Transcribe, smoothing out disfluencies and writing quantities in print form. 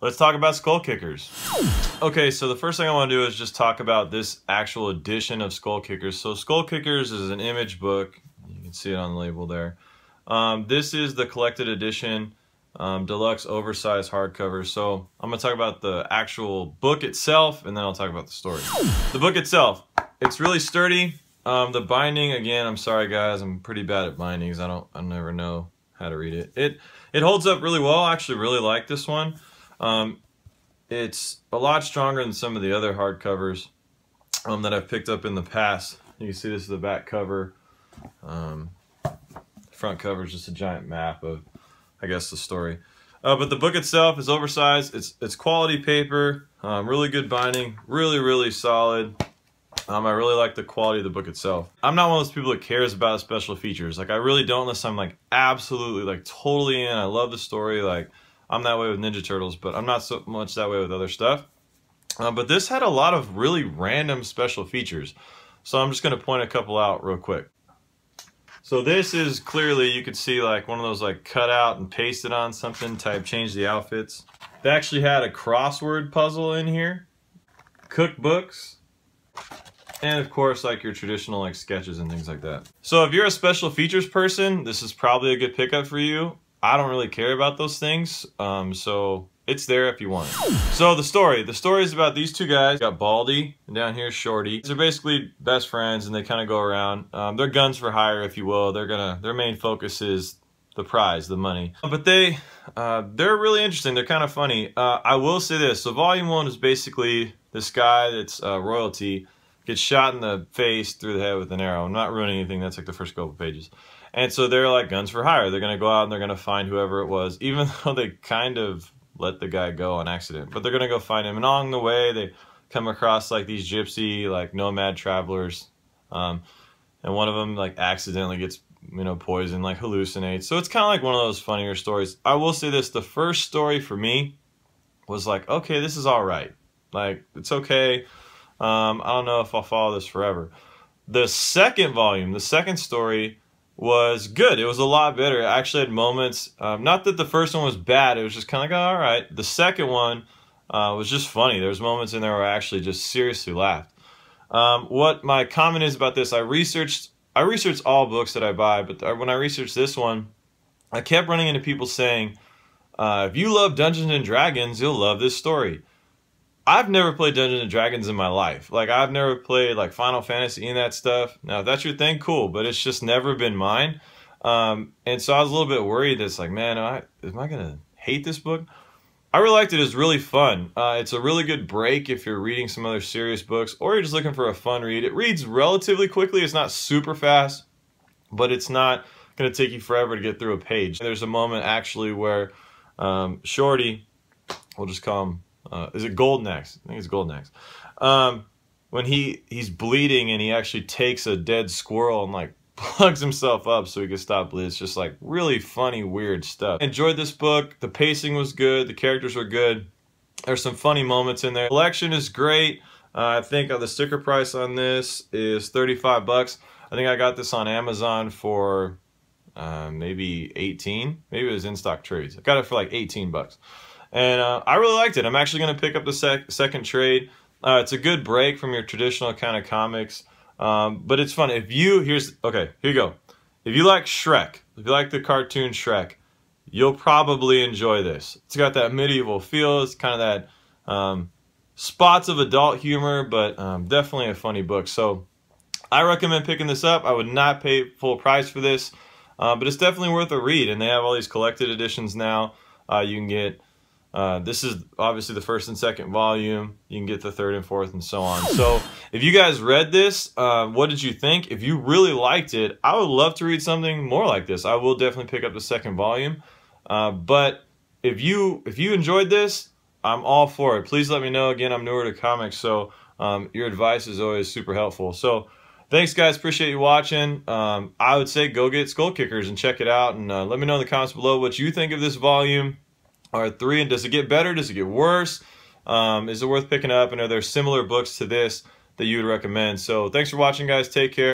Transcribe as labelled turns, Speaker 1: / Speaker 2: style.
Speaker 1: Let's talk about Skull Kickers. Okay, so the first thing I want to do is just talk about this actual edition of Skull Kickers. So Skull Kickers is an image book. You can see it on the label there. This is the collected edition, deluxe oversized hardcover. So I'm going to talk about the actual book itself, and then I'll talk about the story. The book itself, it's really sturdy. The binding, again, I'm sorry guys, I'm pretty bad at bindings. I never know how to read it. It holds up really well. I actually really like this one. It's a lot stronger than some of the other hardcovers that I've picked up in the past. You can see this is the back cover. Front cover is just a giant map of, I guess, the story. But the book itself is oversized. It's quality paper, really good binding, really solid. I really like the quality of the book itself. I'm not one of those people that cares about special features. Like, I really don't unless I'm like absolutely like totally in. I love the story. Like, I'm that way with Ninja Turtles, but I'm not so much that way with other stuff. But this had a lot of really random special features. So I'm just going to point a couple out real quick. So this is clearly, you could see like one of those like cut out and pasted on something type change the outfits. They actually had a crossword puzzle in here, cookbooks, and of course like your traditional like sketches and things like that. So if you're a special features person, this is probably a good pickup for you. I don't really care about those things, so it's there if you want it. So the story is about these two guys. Got Baldy, and down here Shorty. They're basically best friends, and they kind of go around. They're guns for hire, if you will. Their main focus is the prize, the money. But they're really interesting. They're kind of funny. I will say this. So volume 1 is basically this guy that's royalty gets shot in the face through the head with an arrow. I'm not ruining anything. That's like the first couple pages. And so they're like guns for hire. They're going to go out and they're going to find whoever it was, even though they kind of let the guy go on accident. But they're going to go find him. And along the way, they come across like these gypsy, like nomad travelers. And one of them like accidentally gets, poisoned, like hallucinates. So it's kind of like one of those funnier stories. I will say this, the first story for me was like, okay, this is all right. Like, it's okay. I don't know if I'll follow this forever. The second volume, the second story, was good. It was a lot better. It actually had moments, not that the first one was bad, it was just kind of like, oh, all right. The second one was just funny. There was moments in there where I actually just seriously laughed. What my comment is about this, I researched all books that I buy, but when I researched this one, I kept running into people saying, if you love Dungeons and Dragons, you'll love this story. I've never played Dungeons and Dragons in my life. Like, I've never played like Final Fantasy and that stuff. Now, if that's your thing, cool, but it's just never been mine. And so I was a little bit worried that it's like, man, am I gonna hate this book? I really liked it. It's really fun. It's a really good break if you're reading some other serious books or you're just looking for a fun read. It reads relatively quickly. It's not super fast, but it's not gonna take you forever to get through a page. There's a moment actually where Shorty, we'll just call him, is it Golden Axe? I think it's Golden Axe. When he's bleeding and he actually takes a dead squirrel and like plugs himself up so he can stop bleeding. It's just like really funny, weird stuff. Enjoyed this book. The pacing was good. The characters were good. There's some funny moments in there. The collection is great. I think the sticker price on this is 35 bucks. I think I got this on Amazon for maybe 18. Maybe it was in stock trades. I got it for like 18 bucks. And I really liked it. I'm actually going to pick up the second trade. It's a good break from your traditional kind of comics. But it's fun. Here you go. If you like Shrek, if you like the cartoon Shrek, you'll probably enjoy this. It's got that medieval feel. It's kind of that spots of adult humor, but definitely a funny book. So I recommend picking this up. I would not pay full price for this, but it's definitely worth a read. And they have all these collected editions now. You can get... this is obviously the first and second volume. You can get the third and fourth and so on. So if you guys read this, what did you think? If you really liked it, I would love to read something more like this. I will definitely pick up the second volume. But if you enjoyed this, I'm all for it. Please let me know. Again, I'm newer to comics, so your advice is always super helpful. So thanks guys, appreciate you watching. I would say go get Skull Kickers and check it out, and let me know in the comments below what you think of this volume. Or 3, and does it get better? Does it get worse? Is it worth picking up? And are there similar books to this that you would recommend? So thanks for watching, guys. Take care.